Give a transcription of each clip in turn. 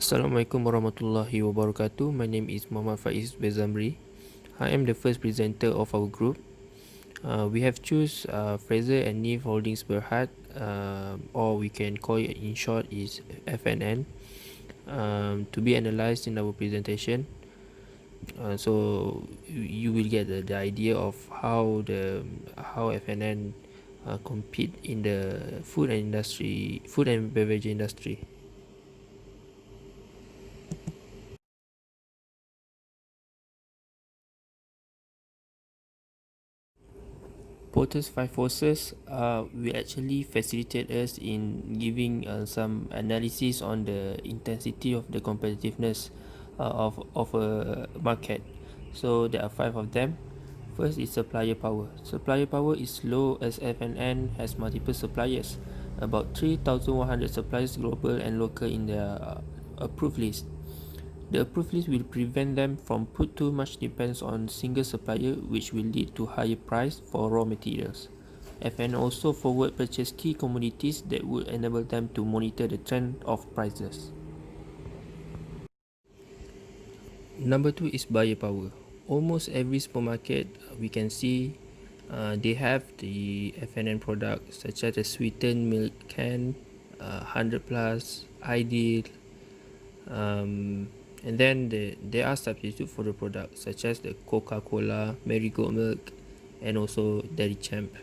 Assalamualaikum warahmatullahi wabarakatuh. My name is Muhammad Faiz bin Zamri. I am the first presenter of our group. We have choose Fraser and Neve Holdings Berhad, or we can call it in short is FNN, to be analysed in our presentation. So you will get the idea of how FNN compete in the food and beverage industry. Porter's five forces will actually facilitate us in giving some analysis on the intensity of the competitiveness of a market. So there are five of them. First is supplier power. Supplier power is low as FNN has multiple suppliers, about 3,100 suppliers global and local in their approved list. The approved list will prevent them from put too much dependence on single supplier, which will lead to higher price for raw materials. FN also forward purchase key commodities that would enable them to monitor the trend of prices. Number two is buyer power. Almost every supermarket we can see they have the FNN products such as the sweetened milk can, 100 plus, ideal, and then there are substitutes for the product such as the Coca-Cola, Marigold milk, and also Dairy Champ.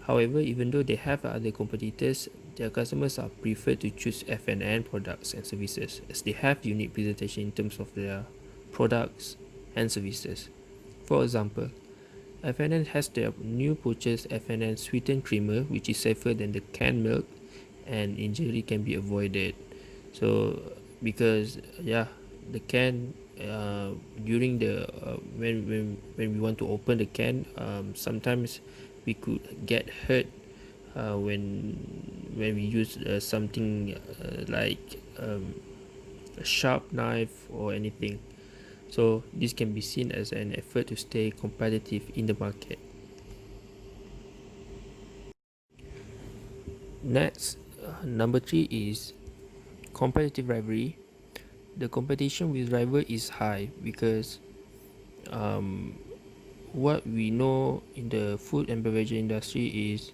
However, even though they have other competitors, their customers are preferred to choose F&N products and services as they have unique presentation in terms of their products and services. For example, F&N has their new purchase F&N sweetened creamer, which is safer than the canned milk and injury can be avoided. So because the can during the when we want to open the can, sometimes we could get hurt when we use something like a sharp knife or anything. So this can be seen as an effort to stay competitive in the market. Next, number three is competitive rivalry. The competition with rival is high because what we know in the food and beverage industry is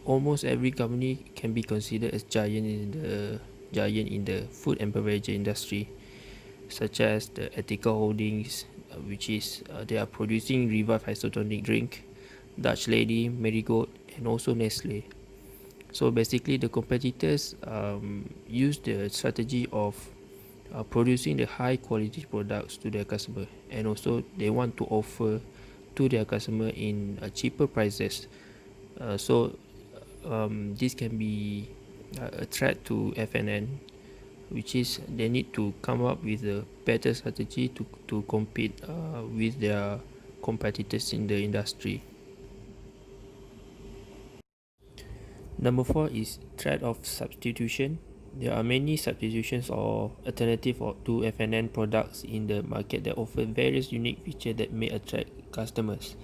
almost every company can be considered as giant in the food and beverage industry, such as the Ethical Holdings, which is they are producing Revive isotonic drink, Dutch Lady, Marigold, and also Nestle. So basically, the competitors use the strategy of producing the high quality products to their customer, and also they want to offer to their customer in cheaper prices. This can be a threat to FNN, which is they need to come up with a better strategy to compete with their competitors in the industry. Number four is threat of substitution. There are many substitutions or alternative to FNN products in the market that offer various unique features that may attract customers.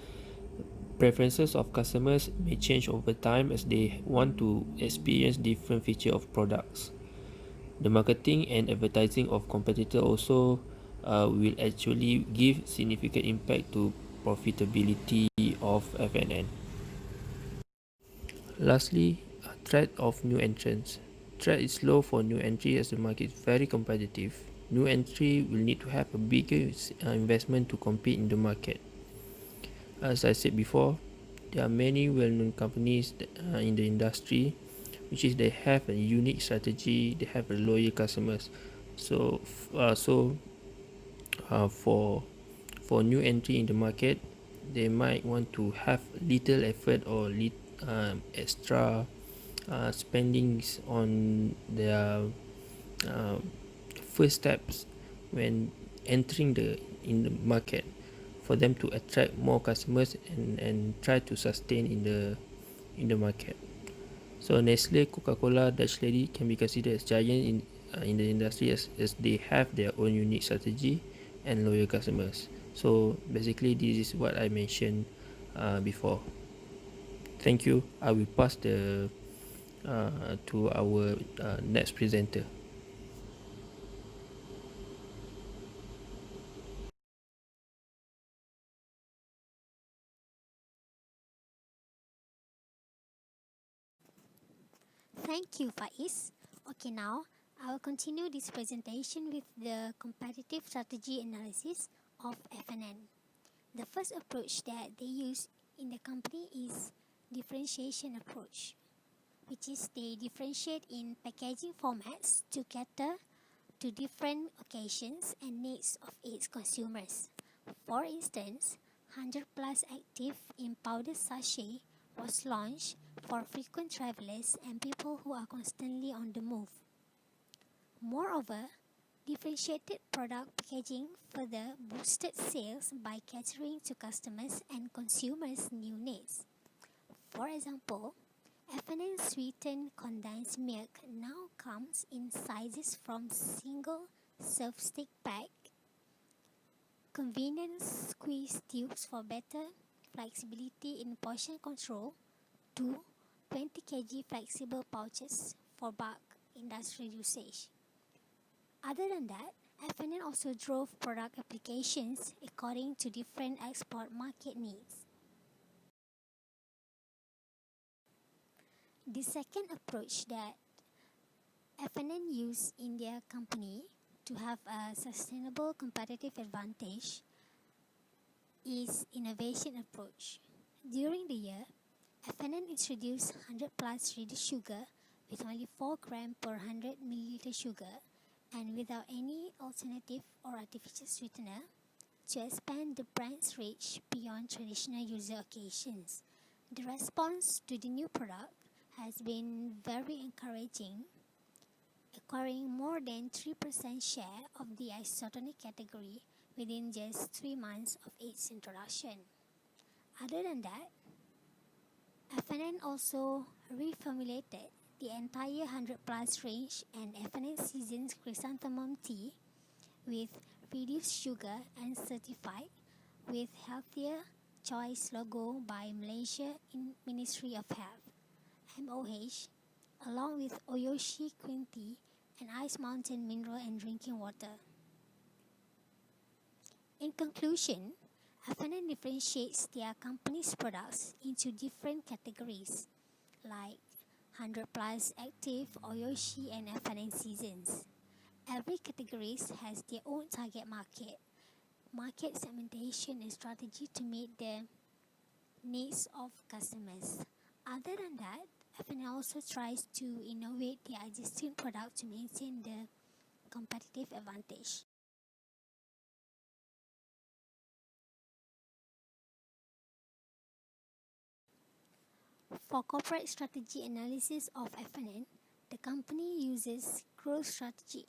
Preferences of customers may change over time as they want to experience different features of products. The marketing and advertising of competitor also will actually give significant impact to profitability of FNN. Lastly, threat of new entrants. Threat is low for new entry as the market is very competitive. New entry will need to have a bigger investment to compete in the market. As I said before, there are many well-known companies in the industry, which is they have a unique strategy, they have a loyal customers. So, for new entry in the market, they might want to have little effort or extra spendings on their uh, first steps when entering the market for them to attract more customers and try to sustain in the market. So Nestle, Coca-Cola, Dutch Lady can be considered as giant in the industry as they have their own unique strategy and loyal customers. So basically, this is what I mentioned before. Thank you. I will pass the to our next presenter. Thank you, Faiz. Okay, now I will continue this presentation with the competitive strategy analysis of FNN. The first approach that they use in the company is differentiation approach, which is they differentiate in packaging formats to cater to different occasions and needs of its consumers. For instance, 100 Plus Active in powder sachet was launched for frequent travelers and people who are constantly on the move. Moreover, differentiated product packaging further boosted sales by catering to customers and consumers' new needs. For example, F&N sweetened condensed milk now comes in sizes from single serve stick pack, convenient squeeze tubes for better flexibility in portion control, to 20 kg flexible pouches for bulk industrial usage. Other than that, F&N also drove product applications according to different export market needs. The second approach that F&N used in their company to have a sustainable competitive advantage is innovation approach. During the year, F&N introduced 100 plus reduced sugar with only 4 gram per 100 milliliter sugar and without any alternative or artificial sweetener to expand the brand's reach beyond traditional user occasions. The response to the new product has been very encouraging, acquiring more than 3% share of the isotonic category within just 3 months of its introduction. Other than that, F&N also reformulated the entire 100 plus range and F&N Seasons Chrysanthemum tea with reduced sugar and certified with healthier choice logo by Malaysia Ministry of Health (MOH), along with Oyoshi Green Tea and Ice Mountain mineral and drinking water. In conclusion, F&N differentiates their company's products into different categories like 100 Plus Active, Oyoshi, and F&N Seasons. Every category has their own target market segmentation and strategy to meet the needs of customers. Other than that, F&N also tries to innovate their existing product to maintain the competitive advantage. For corporate strategy analysis of F&N, the company uses growth strategy,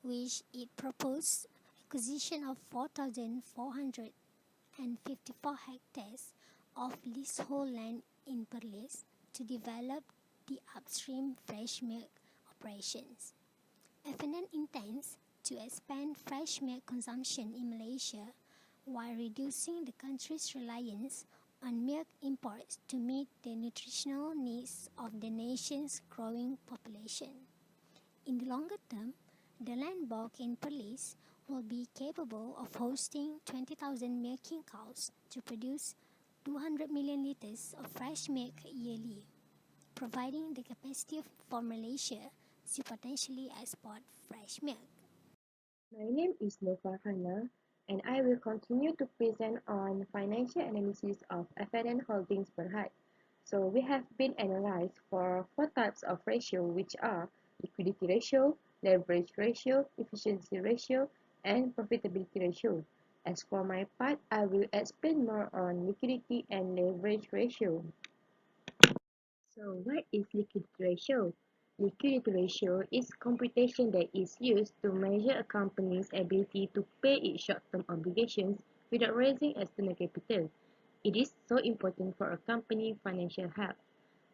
which it proposed acquisition of 4,454 hectares of leasehold land in Perlis to develop the upstream fresh milk operations. F&N intends to expand fresh milk consumption in Malaysia while reducing the country's reliance on milk imports to meet the nutritional needs of the nation's growing population. In the longer term, the land bulk in Perlis will be capable of hosting 20,000 milking cows to produce 200 million liters of fresh milk yearly, providing the capacity for Malaysia to potentially export fresh milk. My name is FARHANA, and I will continue to present on financial analysis of FNN Holdings Berhad. So we have been analyzed for 4 types of ratio, which are liquidity ratio, leverage ratio, efficiency ratio, and profitability ratio. As for my part, I will explain more on liquidity and leverage ratio. So what is liquidity ratio? Liquidity ratio is computation that is used to measure a company's ability to pay its short-term obligations without raising external capital. It is so important for a company's financial health.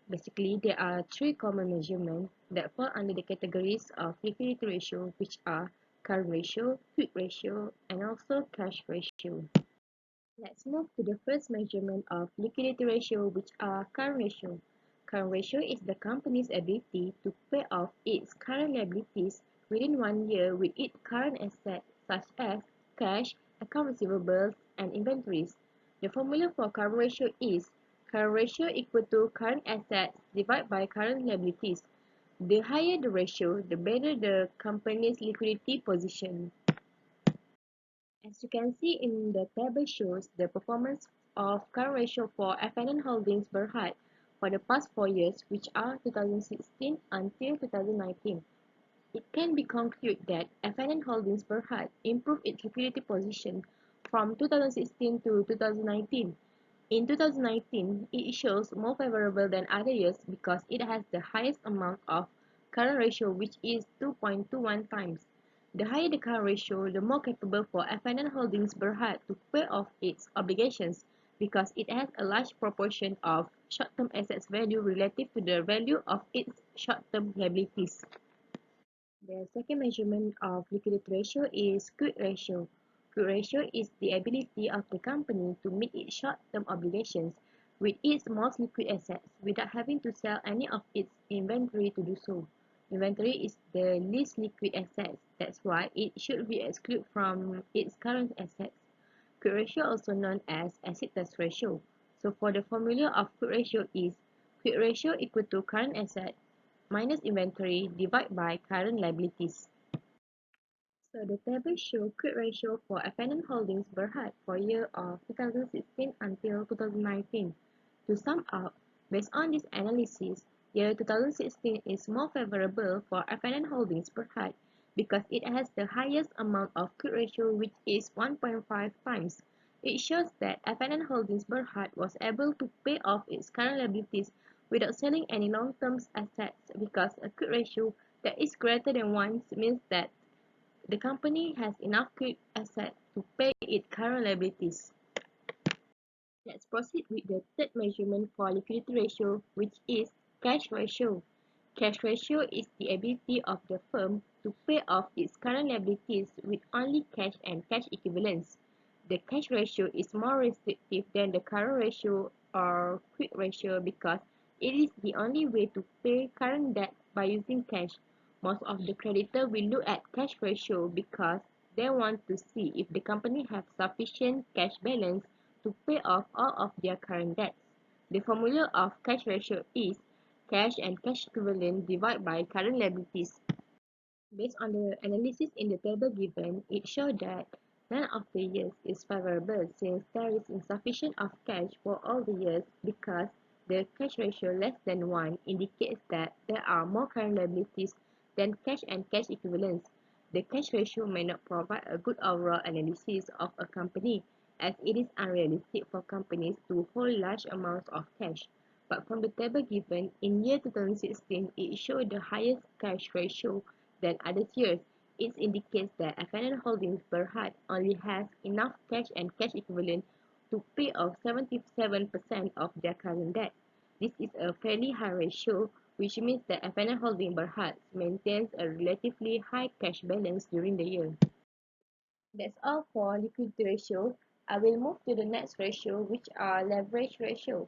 Basically, there are 3 common measurements that fall under the categories of liquidity ratio, which are current ratio, quick ratio, and also cash ratio. Let's move to the first measurement of liquidity ratio, which are current ratio. Current ratio is the company's ability to pay off its current liabilities within 1 year with its current assets such as cash, account receivables, and inventories. The formula for current ratio is current ratio equal to current assets divided by current liabilities. The higher the ratio, the better the company's liquidity position. As you can see in the table shows the performance of current ratio for FNN Holdings Berhad for the past 4 years, which are 2016 until 2019. It can be concluded that FNN Holdings Berhad improved its liquidity position from 2016 to 2019. In 2019, it shows more favorable than other years because it has the highest amount of current ratio, which is 2.21 times. The higher the current ratio, the more capable for FNN Holdings Berhad to pay off its obligations because it has a large proportion of short-term assets value relative to the value of its short-term liabilities. The second measurement of liquidity ratio is quick ratio. Quick ratio is the ability of the company to meet its short-term obligations with its most liquid assets without having to sell any of its inventory to do so. Inventory is the least liquid asset, that's why it should be excluded from its current assets. Quick ratio also known as asset test ratio. So for the formula of quick ratio is quick ratio equal to current asset minus inventory divided by current liabilities. So the table shows quick ratio for FNN Holdings Berhad for year of 2016 until 2019. To sum up, based on this analysis, year 2016 is more favorable for FNN Holdings Berhad because it has the highest amount of quick ratio, which is 1.5 times. It shows that FNN Holdings Berhad was able to pay off its current liabilities without selling any long-term assets because a quick ratio that is greater than 1 means that the company has enough quick assets to pay its current liabilities. Let's proceed with the third measurement for liquidity ratio, which is cash ratio. Cash ratio is the ability of the firm to pay off its current liabilities with only cash and cash equivalents. The cash ratio is more restrictive than the current ratio or quick ratio because it is the only way to pay current debt by using cash. Most of the creditors will look at cash ratio because they want to see if the company has sufficient cash balance to pay off all of their current debts. The formula of cash ratio is cash and cash equivalent divided by current liabilities. Based on the analysis in the table given, it showed that none of the years is favorable since there is insufficient of cash for all the years because the cash ratio less than 1 indicates that there are more current liabilities than cash and cash equivalents. The cash ratio may not provide a good overall analysis of a company as it is unrealistic for companies to hold large amounts of cash. But from the table given, in year 2016, it showed the highest cash ratio than other years. It indicates that FNN Holdings Berhad only has enough cash and cash equivalent to pay off 77% of their current debt. This is a fairly high ratio, which means that FNN Holdings Berhad maintains a relatively high cash balance during the year. That's all for liquidity ratio. I will move to the next ratio, which are leverage ratio.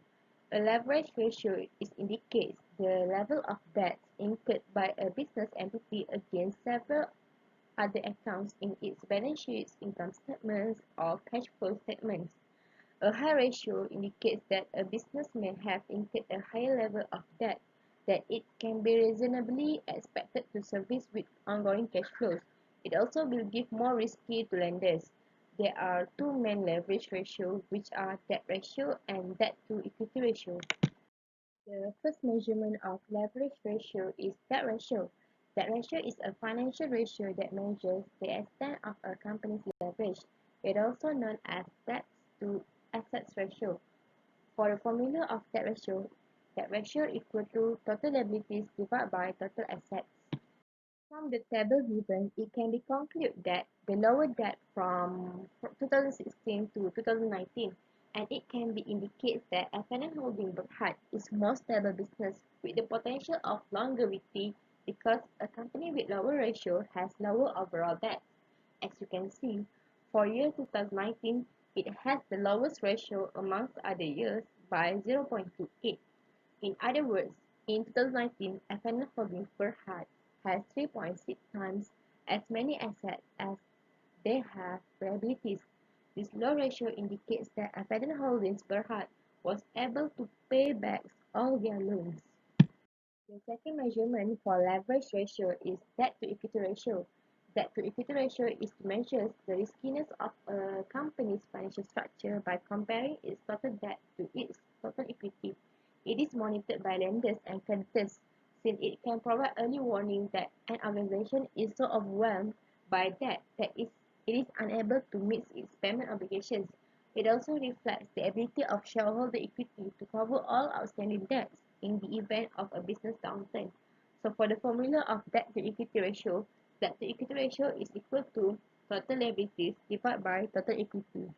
A leverage ratio indicates the level of debt incurred by a business entity against several other accounts in its balance sheets, income statements, or cash flow statements. A high ratio indicates that a business may have incurred a higher level of debt that it can be reasonably expected to service with ongoing cash flows. It also will give more risky to lenders. There are two main leverage ratios, which are debt ratio and debt to equity ratio. The first measurement of leverage ratio is debt ratio. Debt ratio is a financial ratio that measures the extent of a company's leverage. It is also known as debt to assets ratio. For the formula of debt ratio equal to total liabilities divided by total assets. From the table given, it can be concluded that the lower debt from 2016 to 2019, and it can be indicated that FNN Holding Berhad is more stable business with the potential of longevity because a company with lower ratio has lower overall debt. As you can see, for year 2019, it has the lowest ratio amongst other years by 0.28. In other words, in 2019, FNN Holdings Berhad has 3.6 times as many assets as they have liabilities. This low ratio indicates that FNN Holdings Berhad was able to pay back all their loans. The second measurement for leverage ratio is debt-to-equity ratio. Debt-to-equity ratio is to measure the riskiness of a company's financial structure by comparing its total debt to its total equity. It is monitored by lenders and creditors, since it can provide early warning that an organization is so overwhelmed by debt that it is unable to meet its payment obligations. It also reflects the ability of shareholder equity to cover all outstanding debts in the event of a business downturn. So for the formula of debt to equity ratio is equal to total liabilities divided by total equity.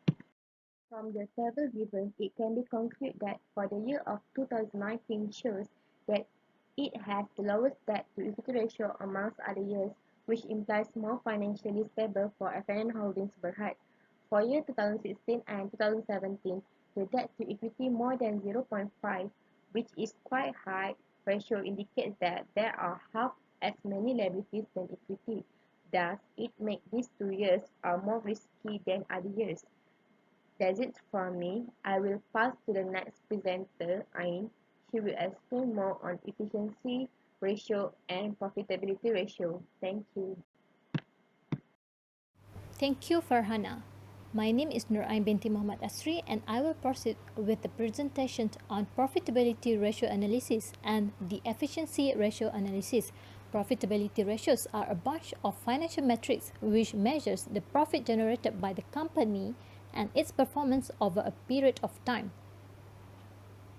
From the table given, it can be concluded that for the year of 2019 shows that it has the lowest debt to equity ratio amongst other years, which implies more financially stable for FNN Holdings Berhad. For year 2016 and 2017, the debt to equity more than 0.5, which is quite high ratio, indicates that there are half as many liabilities than equity. Thus, it makes these 2 years are more risky than other years. That's it from me. I will pass to the next presenter, Ain. She will explain more on efficiency ratio and profitability ratio. Thank you. Thank you, Farhana. My name is Binti Muhammad ASRI, and I will proceed with the presentation on profitability ratio analysis and the efficiency ratio analysis. Profitability ratios are a bunch of financial metrics which measures the profit generated by the company and its performance over a period of time.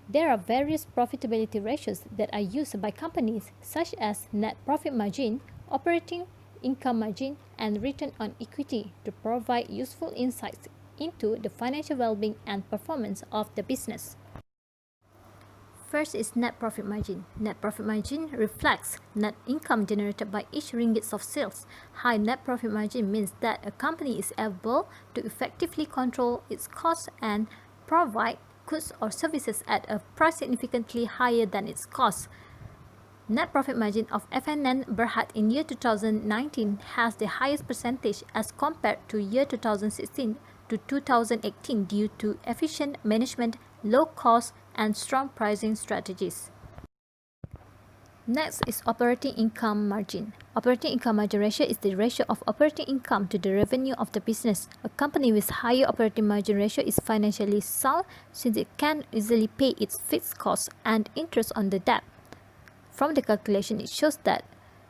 There are various profitability ratios that are used by companies such as net profit margin, operating income margin, and return on equity to provide useful insights into the financial well-being and performance of the business. First is net profit margin. Net profit margin reflects net income generated by each ringgit of sales. High net profit margin means that a company is able to effectively control its costs and provide goods or services at a price significantly higher than its cost. Net profit margin of FNN Berhad in year 2019 has the highest percentage as compared to year 2016 to 2018 due to efficient management, low cost, and strong pricing strategies. Next is operating income margin. Operating income margin ratio is the ratio of operating income to the revenue of the business. A company with higher operating margin ratio is financially sound since it can easily pay its fixed costs and interest on the debt. From the calculation, it shows that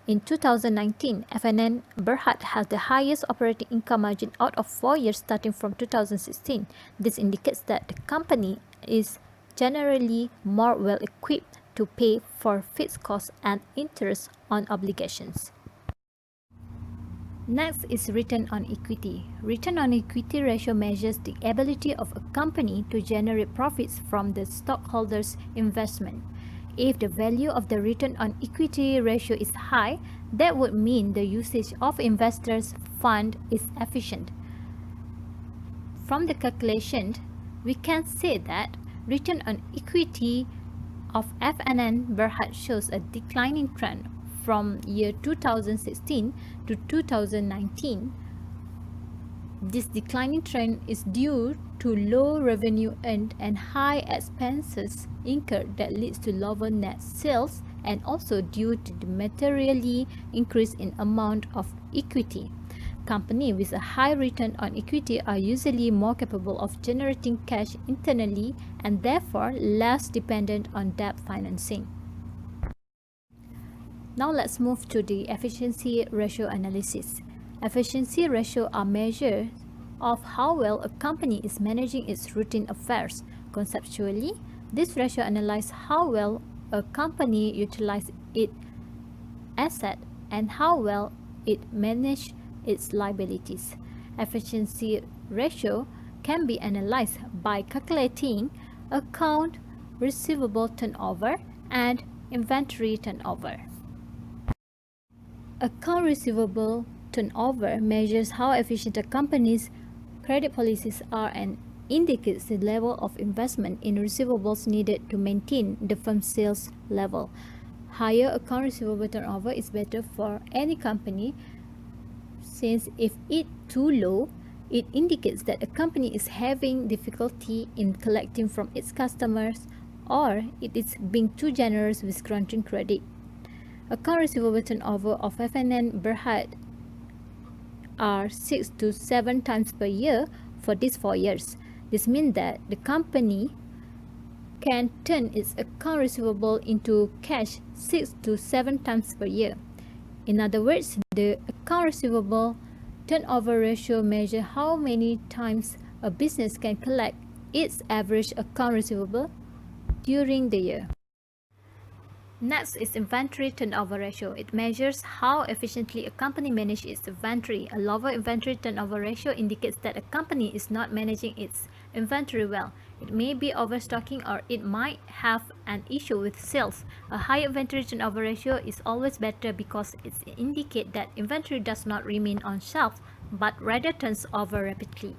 in 2019, FNN Berhad has the highest operating income margin out of 4 years starting from 2016. This indicates that the company is generally more well equipped to pay for fixed costs and interest on obligations. Next is return on equity. Return on equity ratio measures the ability of a company to generate profits from the stockholders' investment. If the value of the return on equity ratio is high, that would mean the usage of investors' fund is efficient. From the calculation, we can say that return on equity of FNN Berhad shows a declining trend from year 2016 to 2019. This declining trend is due to low revenue earned and high expenses incurred that leads to lower net sales, and also due to the materially increase in amount of equity. Companies with a high return on equity are usually more capable of generating cash internally and therefore less dependent on debt financing. Now let's move to the efficiency ratio analysis. Efficiency ratio are measures of how well a company is managing its routine affairs. Conceptually, this ratio analyzes how well a company utilizes its asset and how well it manages its liabilities. Efficiency ratio can be analyzed by calculating account receivable turnover and inventory turnover. Account receivable turnover measures how efficient a company's credit policies are and indicates the level of investment in receivables needed to maintain the firm's sales level. Higher account receivable turnover is better for any company, since if it's too low, it indicates that a company is having difficulty in collecting from its customers, or it is being too generous with granting credit. Account receivable turnover of FNN Berhad are 6 to 7 times per year for these 4 years. This means that the company can turn its account receivable into cash 6 to 7 times per year. In other words, the account receivable turnover ratio measures how many times a business can collect its average account receivable during the year. Next is inventory turnover ratio. It measures how efficiently a company manages its inventory. A lower inventory turnover ratio indicates that a company is not managing its inventory well. It may be overstocking, or it might have an issue with sales. A high inventory turnover ratio is always better because it indicates that inventory does not remain on shelf but rather turns over rapidly.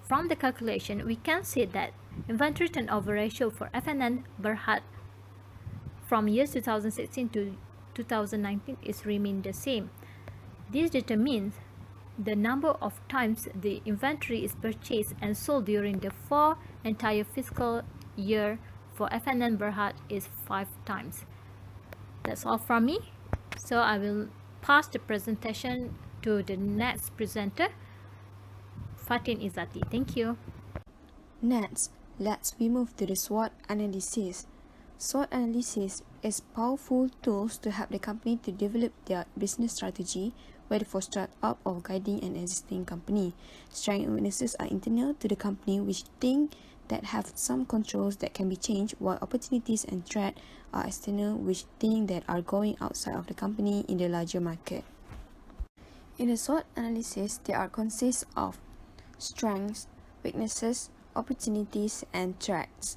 From the calculation, we can see that inventory turnover ratio for FNN Berhad from years 2016 to 2019 is remained the same. This determines the number of times the inventory is purchased and sold during the entire fiscal year. For FNN Berhad is 5 times. That's all from me. So I will pass the presentation to the next presenter, Fatin Izzati. Thank you. Next, let's move to the SWOT analysis. SWOT analysis is powerful tools to help the company to develop their business strategy, whether for startup or guiding an existing company. Strengths and weaknesses are internal to the company, which think that have some controls that can be changed, while opportunities and threats are external, which think that are going outside of the company in the larger market. In the SWOT analysis, there are consists of strengths, weaknesses, opportunities, and threats.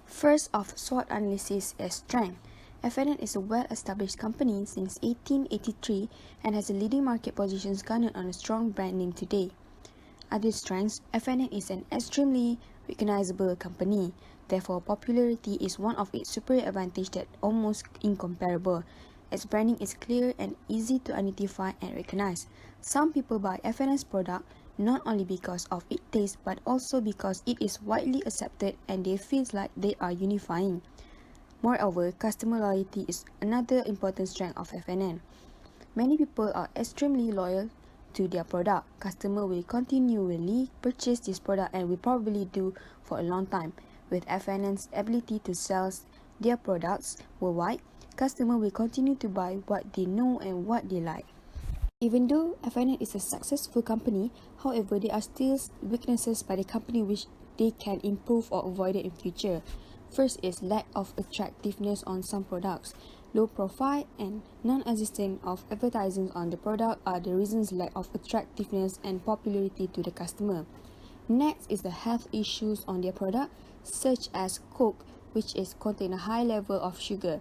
First of SWOT analysis is strength. FNN is a well-established company since 1883 and has a leading market positions garnered on a strong brand name today. Other strengths, FNN is an extremely recognizable company. Therefore, popularity is one of its superior advantages that almost incomparable. Its branding is clear and easy to identify and recognize. Some people buy FNN's product not only because of its taste but also because it is widely accepted and they feel like they are unifying. Moreover, customer loyalty is another important strength of FNN. Many people are extremely loyal to their product. Customers will continually purchase this product and will probably do for a long time. With FNN's ability to sell their products worldwide, customers will continue to buy what they know and what they like. Even though FNN is a successful company, however, there are still weaknesses by the company which they can improve or avoid in future. First is lack of attractiveness on some products. Low profile and non-existence of advertising on the product are the reasons lack of attractiveness and popularity to the customer. Next is the health issues on their product, such as Coke, which is contain a high level of sugar.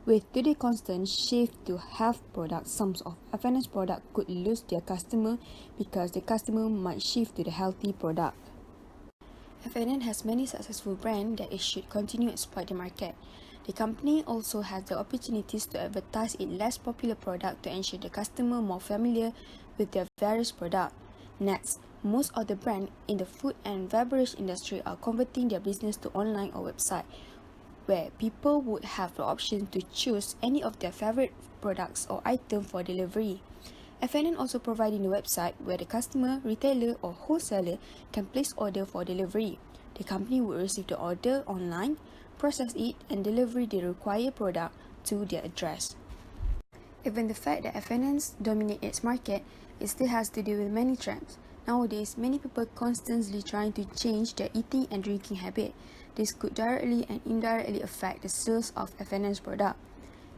With today's constant shift to health products, some of FNN's products could lose their customer because the customer might shift to the healthy product. FNN has many successful brands that it should continue to exploit the market. The company also has the opportunities to advertise its less popular product to ensure the customer more familiar with their various products. Next, most of the brands in the food and beverage industry are converting their business to online or website, where people would have the option to choose any of their favorite products or items for delivery. FNN also providing a website where the customer, retailer or wholesaler can place order for delivery. The company will receive the order online, process it and deliver the required product to their address. Even the fact that FNN dominates its market, it still has to deal with many trends. Nowadays, many people constantly trying to change their eating and drinking habit. This could directly and indirectly affect the sales of FNN's product.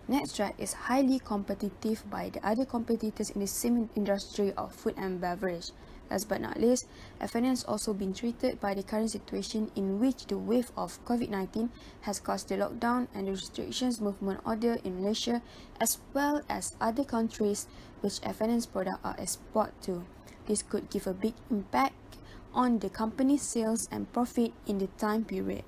Next threat is highly competitive by the other competitors in the same industry of food and beverage. Last but not least, FNN has also been treated by the current situation in which the wave of COVID-19 has caused the lockdown and the restrictions movement order in Malaysia as well as other countries which FNN's products are exported to. This could give a big impact on the company's sales and profit in the time period.